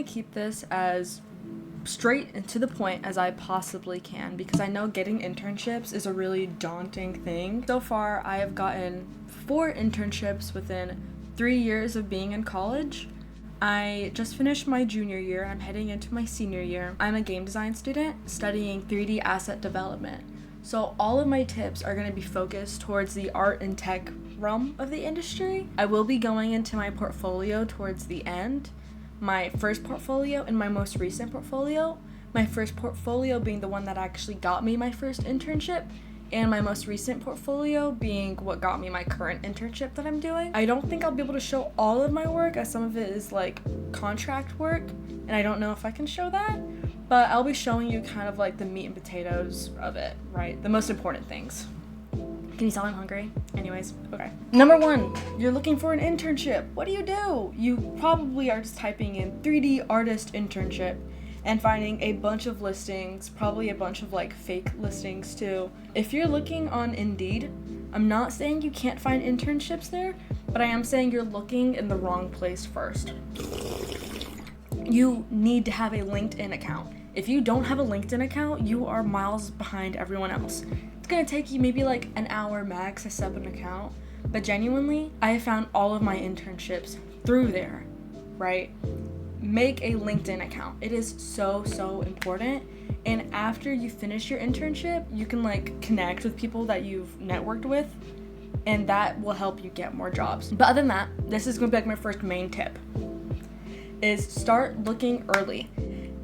to keep this as straight and to the point as I possibly can, because I know getting internships is a really daunting thing. So far, I have gotten 4 internships within 3 years of being in college. I just finished my junior year. I'm heading into my senior year. I'm a game design student studying 3D asset development. So all of my tips are going to be focused towards the art and tech realm of the industry. I will be going into my portfolio towards the end. My first portfolio and my most recent portfolio. My first portfolio being the one that actually got me my first internship, and my most recent portfolio being what got me my current internship that I'm doing. I don't think I'll be able to show all of my work, as some of it is like contract work, and I don't know if I can show that, but I'll be showing you kind of like the meat and potatoes of it, right? The most important things. Can you tell I'm hungry? Anyways, okay. Number 1, you're looking for an internship. What do? You probably are just typing in 3D artist internship and finding a bunch of listings, probably a bunch of like fake listings too. If you're looking on Indeed, I'm not saying you can't find internships there, but I am saying you're looking in the wrong place first. You need to have a LinkedIn account. If you don't have a LinkedIn account, you are miles behind everyone else. It's gonna take you maybe like an hour max to set up an account, but genuinely, I have found all of my internships through there, right? Make a LinkedIn account. It is so important. And after you finish your internship, you can like connect with people that you've networked with, and that will help you get more jobs. But other than that, this is gonna be like my first main tip, is start looking early.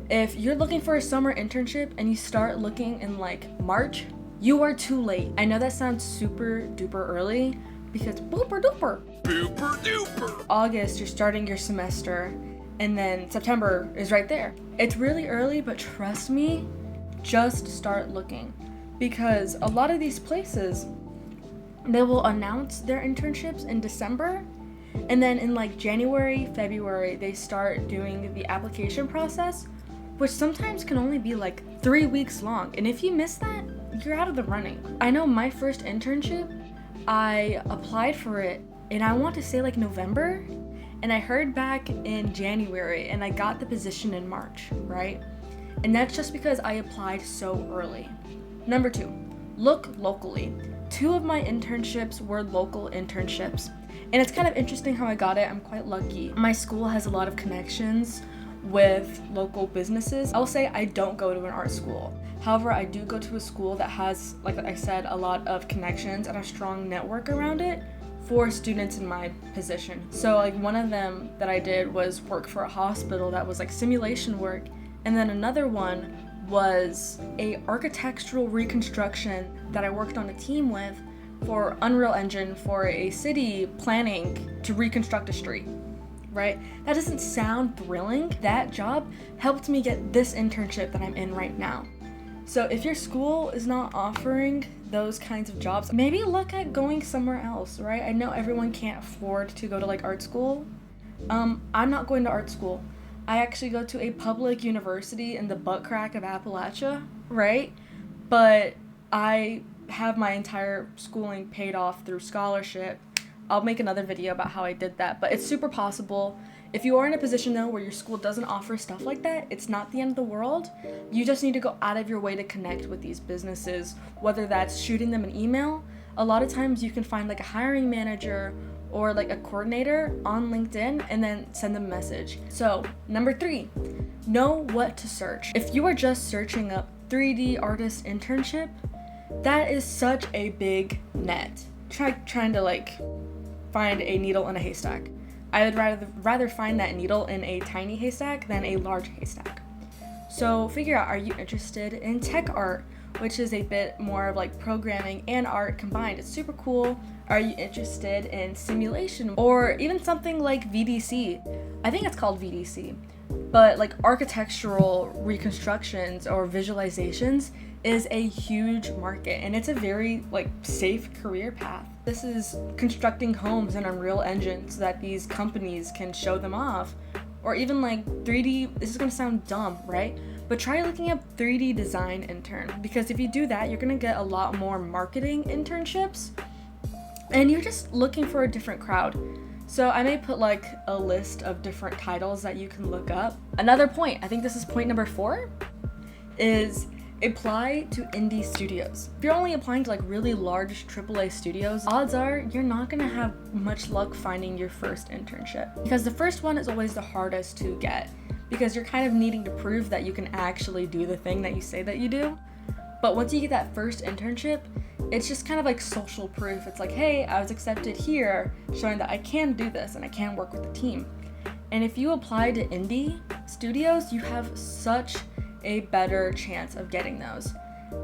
If you're looking for a summer internship and you start looking in like March, you are too late. I know that sounds super duper early because booper duper. Booper duper. August, you're starting your semester, and then September is right there. It's really early, but trust me, just start looking, because a lot of these places, they will announce their internships in December, and then in like January, February, they start doing the application process, which sometimes can only be like 3 weeks long. And if you miss that, you're out of the running. I know my first internship, I applied for it, and I want to say like November, and I heard back in January, and I got the position in March, right? And that's just because I applied so early. Number 2, look locally. 2 of my internships were local internships, and it's kind of interesting how I got it. I'm quite lucky. My school has a lot of connections with local businesses. I'll say I don't go to an art school. However, I do go to a school that has, like I said, a lot of connections and a strong network around it for students in my position. So like one of them that I did was work for a hospital that was like simulation work, and then another one was a architectural reconstruction that I worked on a team with for Unreal Engine for a city planning to reconstruct a street. Right? That doesn't sound thrilling. That job helped me get this internship that I'm in right now. So if your school is not offering those kinds of jobs, maybe look at going somewhere else, right? I know everyone can't afford to go to like art school. I'm not going to art school. I actually go to a public university in the butt crack of Appalachia, right? But I have my entire schooling paid off through scholarship. I'll make another video about how I did that, but it's super possible. If you are in a position though where your school doesn't offer stuff like that, it's not the end of the world. You just need to go out of your way to connect with these businesses, whether that's shooting them an email. A lot of times you can find like a hiring manager or like a coordinator on LinkedIn and then send them a message. So number 3, know what to search. If you are just searching up 3D artist internship, that is such a big net. Trying to like find a needle in a haystack. I would rather find that needle in a tiny haystack than a large haystack. So figure out, are you interested in tech art, which is a bit more of like programming and art combined? It's super cool. Are you interested in simulation or even something like VDC? I think it's called VDC, but like architectural reconstructions or visualizations is a huge market, and it's a very like safe career path. This is constructing homes in Unreal Engine so that these companies can show them off, or even like 3D. This is gonna sound dumb, right? But try looking up 3D design intern, because if you do that, you're gonna get a lot more marketing internships, and you're just looking for a different crowd. So I may put like a list of different titles that you can look up. Another point, I think this is point number 4, is apply to indie studios. If you're only applying to like really large AAA studios, odds are you're not gonna have much luck finding your first internship, because the first one is always the hardest to get, because you're kind of needing to prove that you can actually do the thing that you say that you do. But once you get that first internship, it's just kind of like social proof. It's like, hey, I was accepted here, showing that I can do this and I can work with a team. And if you apply to indie studios, you have such a better chance of getting those.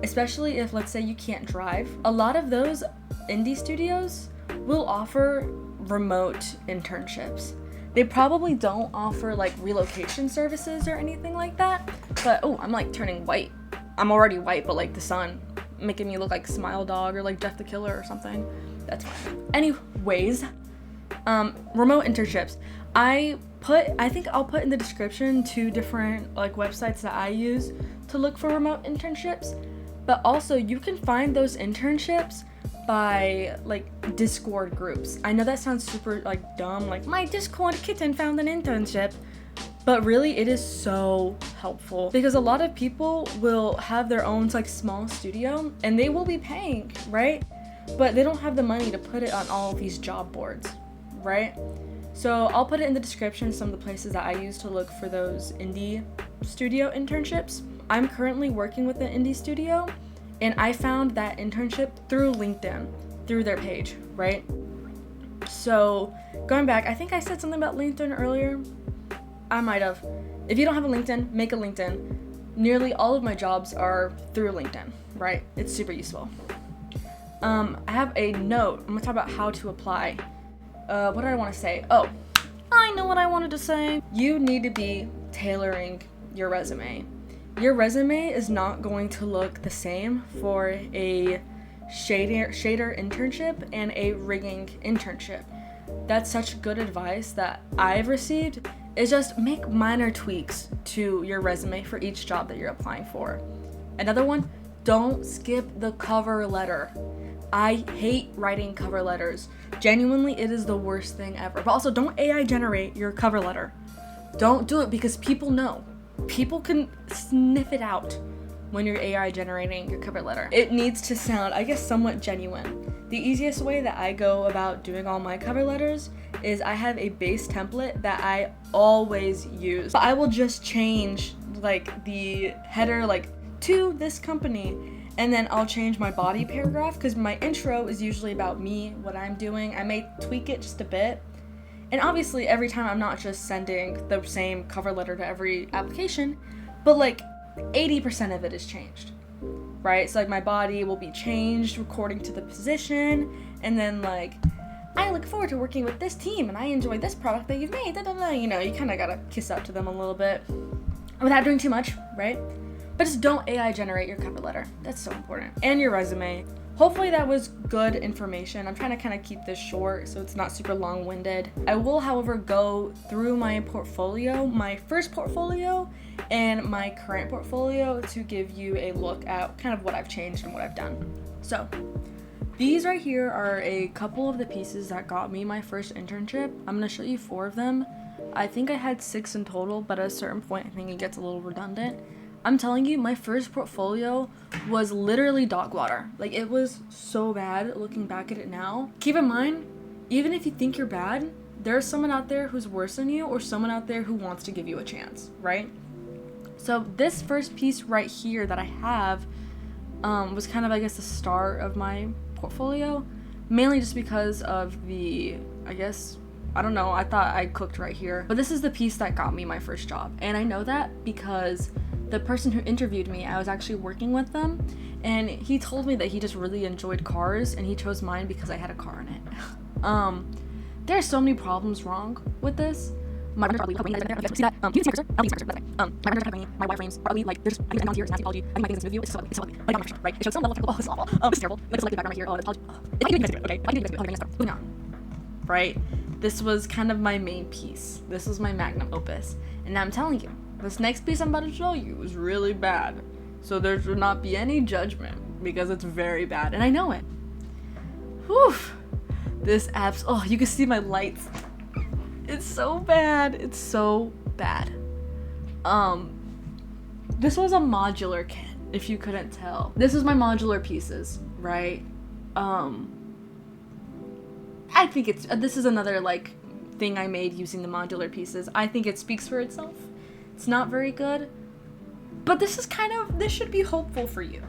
Especially if, let's say, you can't drive. A lot of those indie studios will offer remote internships. They probably don't offer like relocation services or anything like that. But, oh, I'm like turning white. I'm already white, but like the sun making me look like Smile Dog or like Jeff the Killer or something. That's fine. Anyways, remote internships. I think I'll put in the description 2 different like websites that I use to look for remote internships. But also you can find those internships by like Discord groups. I know that sounds super like dumb, like my Discord kitten found an internship. But really, it is so helpful, because a lot of people will have their own like small studio and they will be paying, right? But they don't have the money to put it on all of these job boards, right? So I'll put it in the description, some of the places that I use to look for those indie studio internships. I'm currently working with an indie studio, and I found that internship through LinkedIn, through their page, right? So going back, I think I said something about LinkedIn earlier. I might have. If you don't have a LinkedIn, make a LinkedIn. Nearly all of my jobs are through LinkedIn, right? It's super useful. I have a note. I'm gonna talk about how to apply. What did I want to say? Oh, I know what I wanted to say. You need to be tailoring your resume. Your resume is not going to look the same for a shader internship and a rigging internship. That's such good advice that I've received. Is just make minor tweaks to your resume for each job that you're applying for. Another one, don't skip the cover letter. I hate writing cover letters. Genuinely, it is the worst thing ever. But also, don't AI generate your cover letter. Don't do it, because people know. People can sniff it out when you're AI generating your cover letter. It needs to sound, I guess, somewhat genuine. The easiest way that I go about doing all my cover letters is I have a base template that I always use. I will just change like the header like to this company, and then I'll change my body paragraph, because my intro is usually about me, what I'm doing. I may tweak it just a bit. And obviously every time I'm not just sending the same cover letter to every application, but like 80% of it is changed, right? So like my body will be changed according to the position, and then like, I look forward to working with this team and I enjoy this product that you've made, you know, you kind of gotta kiss up to them a little bit without doing too much, right? But just don't AI generate your cover letter. That's so important. And your resume. Hopefully that was good information. I'm trying to kind of keep this short so it's not super long-winded. I will, however, go through my portfolio, my first portfolio and my current portfolio, to give you a look at kind of what I've changed and what I've done. So these right here are a couple of the pieces that got me my first internship. I'm gonna show you 4 of them. I think I had 6 in total, but at a certain point I think it gets a little redundant. I'm telling you, my first portfolio was literally dog water. Like, it was so bad looking back at it now. Keep in mind, even if you think you're bad, there's someone out there who's worse than you, or someone out there who wants to give you a chance, right? So this first piece right here that I have was kind of, I guess, the start of my portfolio, mainly just because of the, I guess, I don't know, I thought I cooked right here. But this is the piece that got me my first job. And I know that because the person who interviewed me, I was actually working with them, and he told me that he just really enjoyed cars, and he chose mine because I had a car in it. There are so many problems wrong with this. My probably see that. You can see my cursor. I don't see my cursor. That's okay. My renders are my wireframes probably like there's. I think I'm here. It's nasty apology. I think my thing is in this view. It's so like right. It shows some level of technical. Oh, this is awful. This is terrible. Like select the background right here. Oh, apology. If I can do it, okay. If I can do it, moving on. Right. This was kind of my main piece. This was my magnum opus, and now I'm telling you, this next piece I'm about to show you is really bad. So there should not be any judgment, because it's very bad, and I know it. Whew. This app's, oh, you can see my lights It's so bad. It's so bad. This was a modular kit, if you couldn't tell. This is my modular pieces, right? I think this is another, like, thing I made using the modular pieces. I think it speaks for itself. It's not very good, but this should be hopeful for you.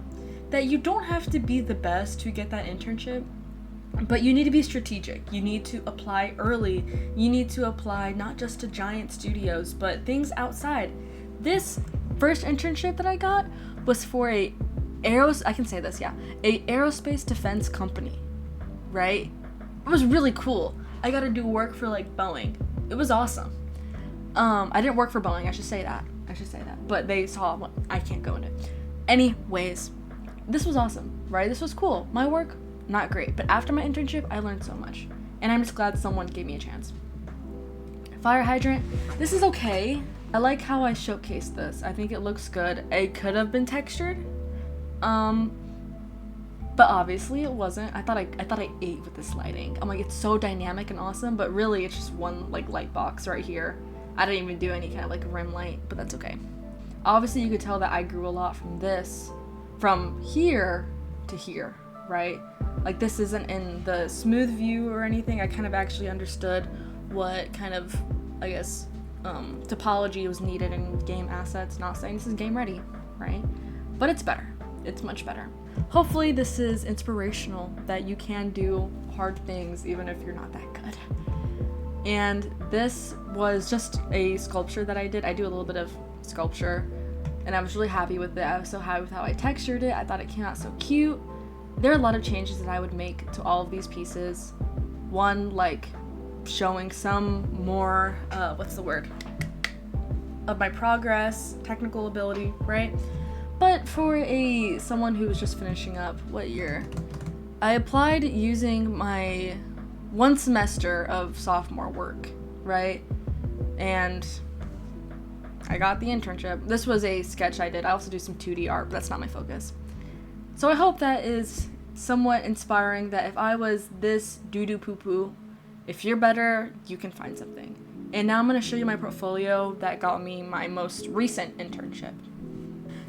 That you don't have to be the best to get that internship, but you need to be strategic. You need to apply early. You need to apply not just to giant studios, but things outside. This first internship that I got was for a aerospace defense company, right? It was really cool. I got to do work for, like, Boeing. It was awesome. I didn't work for Boeing, I should say that. But they saw what I can't go into. Anyways, this was awesome, right? This was cool. My work, not great. But after my internship, I learned so much. And I'm just glad someone gave me a chance. Fire hydrant. This is okay. I like how I showcased this. I think it looks good. It could have been textured. But obviously it wasn't. I thought I ate with this lighting. I'm like, it's so dynamic and awesome, but really it's just one, like, light box right here. I didn't even do any kind of, like, rim light, but that's okay. Obviously you could tell that I grew a lot from here to here, right? Like, this isn't in the smooth view or anything. I kind of actually understood what kind of, I guess, topology was needed in game assets. Not saying this is game ready, right? But it's better. It's much better. Hopefully this is inspirational, that you can do hard things even if you're not that good. And this was just a sculpture that I did. I do a little bit of sculpture, and I was really happy with it. I was so happy with how I textured it. I thought it came out so cute. There are a lot of changes that I would make to all of these pieces. One, like, showing some more, of my progress, technical ability, right? But for someone who was just finishing up, what year? I applied using my 1 semester of sophomore work, right? And I got the internship. This was a sketch I did. I also do some 2D art, but that's not my focus. So I hope that is somewhat inspiring, that if I was this doo-doo poo-poo, if you're better, you can find something. And now I'm going to show you my portfolio that got me my most recent internship.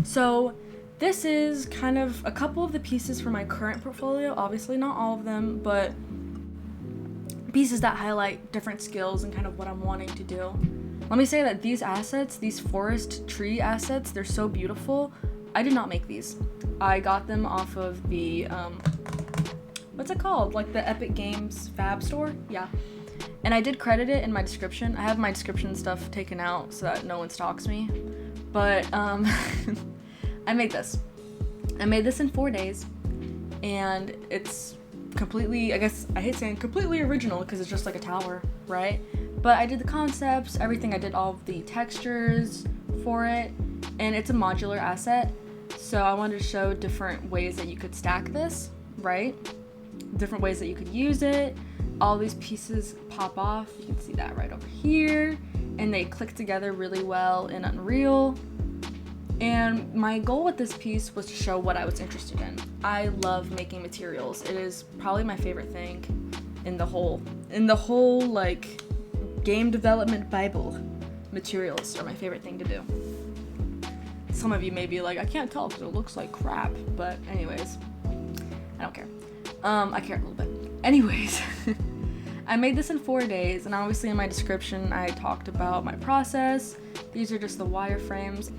So this is kind of a couple of the pieces for my current portfolio. Obviously not all of them, but pieces that highlight different skills and kind of what I'm wanting to do. Let me say that these assets, these forest tree assets, they're so beautiful. I did not make these. I got them off of the, what's it called? Like the Epic Games Fab store? Yeah. And I did credit it in my description. I have my description stuff taken out so that no one stalks me. But, I made this. I made this in 4 days, and it's completely, I guess, I hate saying completely original because it's just like a tower, right? But I did the concepts, everything. I did all of the textures for it, and it's a modular asset. So I wanted to show different ways that you could stack this, right? Different ways that you could use it. All these pieces pop off. You can see that right over here. And they click together really well in Unreal. And my goal with this piece was to show what I was interested in. I love making materials. It is probably my favorite thing in the whole like game development Bible. Materials are my favorite thing to do. Some of you may be like, I can't tell because it looks like crap, but anyways, I don't care. I care a little bit. Anyways, I made this in 4 days, and obviously in my description I talked about my process. These are just the wireframes.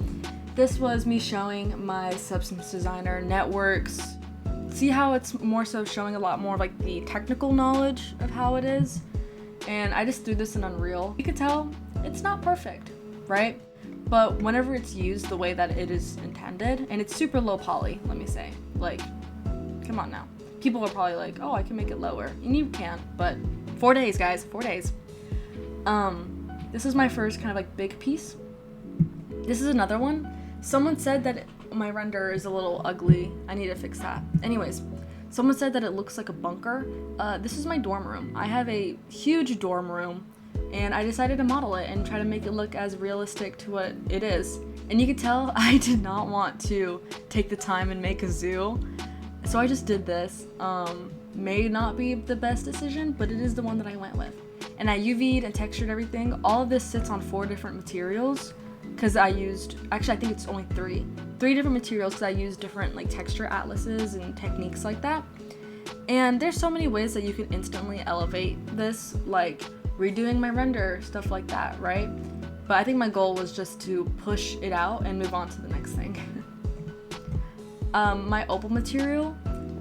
This was me showing my Substance Designer networks. See how it's more so showing a lot more of like the technical knowledge of how it is? And I just threw this in Unreal. You can tell it's not perfect, right? But whenever it's used the way that it is intended, and it's super low poly, let me say, like, come on now. People are probably like, oh, I can make it lower. And you can, but 4 days, guys, 4 days. This is my first kind of like big piece. This is another one. Someone said that my render is a little ugly. I need to fix that. Anyways, someone said that it looks like a bunker. This is my dorm room. I have a huge dorm room, and I decided to model it and try to make it look as realistic to what it is. And you can tell I did not want to take the time and make a zoo, so I just did this. May not be the best decision, but it is the one that I went with. and I UV'd and textured everything. All of this sits on 4 different materials because I think it's only 3 different materials because I used different like texture atlases and techniques like that. And there's so many ways that you can instantly elevate this, like redoing my render, stuff like that, right? But I think my goal was just to push it out and move on to the next thing. My opal material,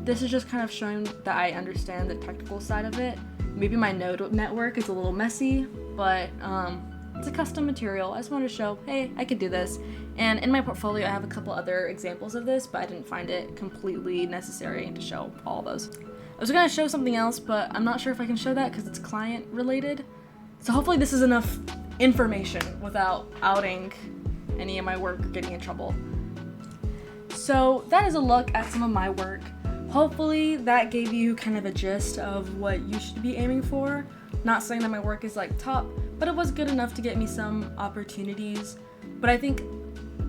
this is just kind of showing that I understand the technical side of it. Maybe my node network is a little messy, but it's a custom material. I just wanted to show, hey, I could do this. And in my portfolio, I have a couple other examples of this, but I didn't find it completely necessary to show all those. I was gonna show something else, but I'm not sure if I can show that because it's client related. So hopefully this is enough information without outing any of my work or getting in trouble. So that is a look at some of my work. Hopefully that gave you kind of a gist of what you should be aiming for. Not saying that my work is like top, but it was good enough to get me some opportunities. But I think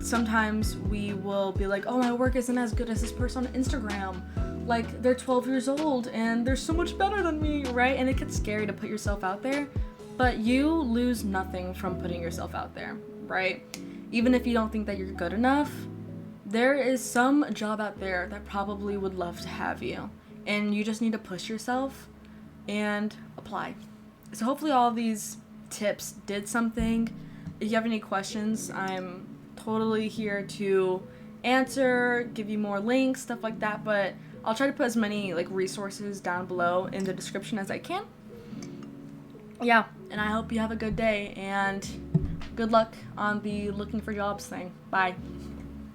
sometimes we will be like, oh, my work isn't as good as this person on Instagram. Like, they're 12 years old and they're so much better than me, right? And it gets scary to put yourself out there, but you lose nothing from putting yourself out there, right? Even if you don't think that you're good enough, there is some job out there that probably would love to have you, and you just need to push yourself and apply. So hopefully all these tips did something. If you have any questions, I'm totally here to answer, give you more links, stuff like that, but I'll try to put as many like resources down below in the description as I can. Yeah, and I hope you have a good day and good luck on the looking for jobs thing. Bye.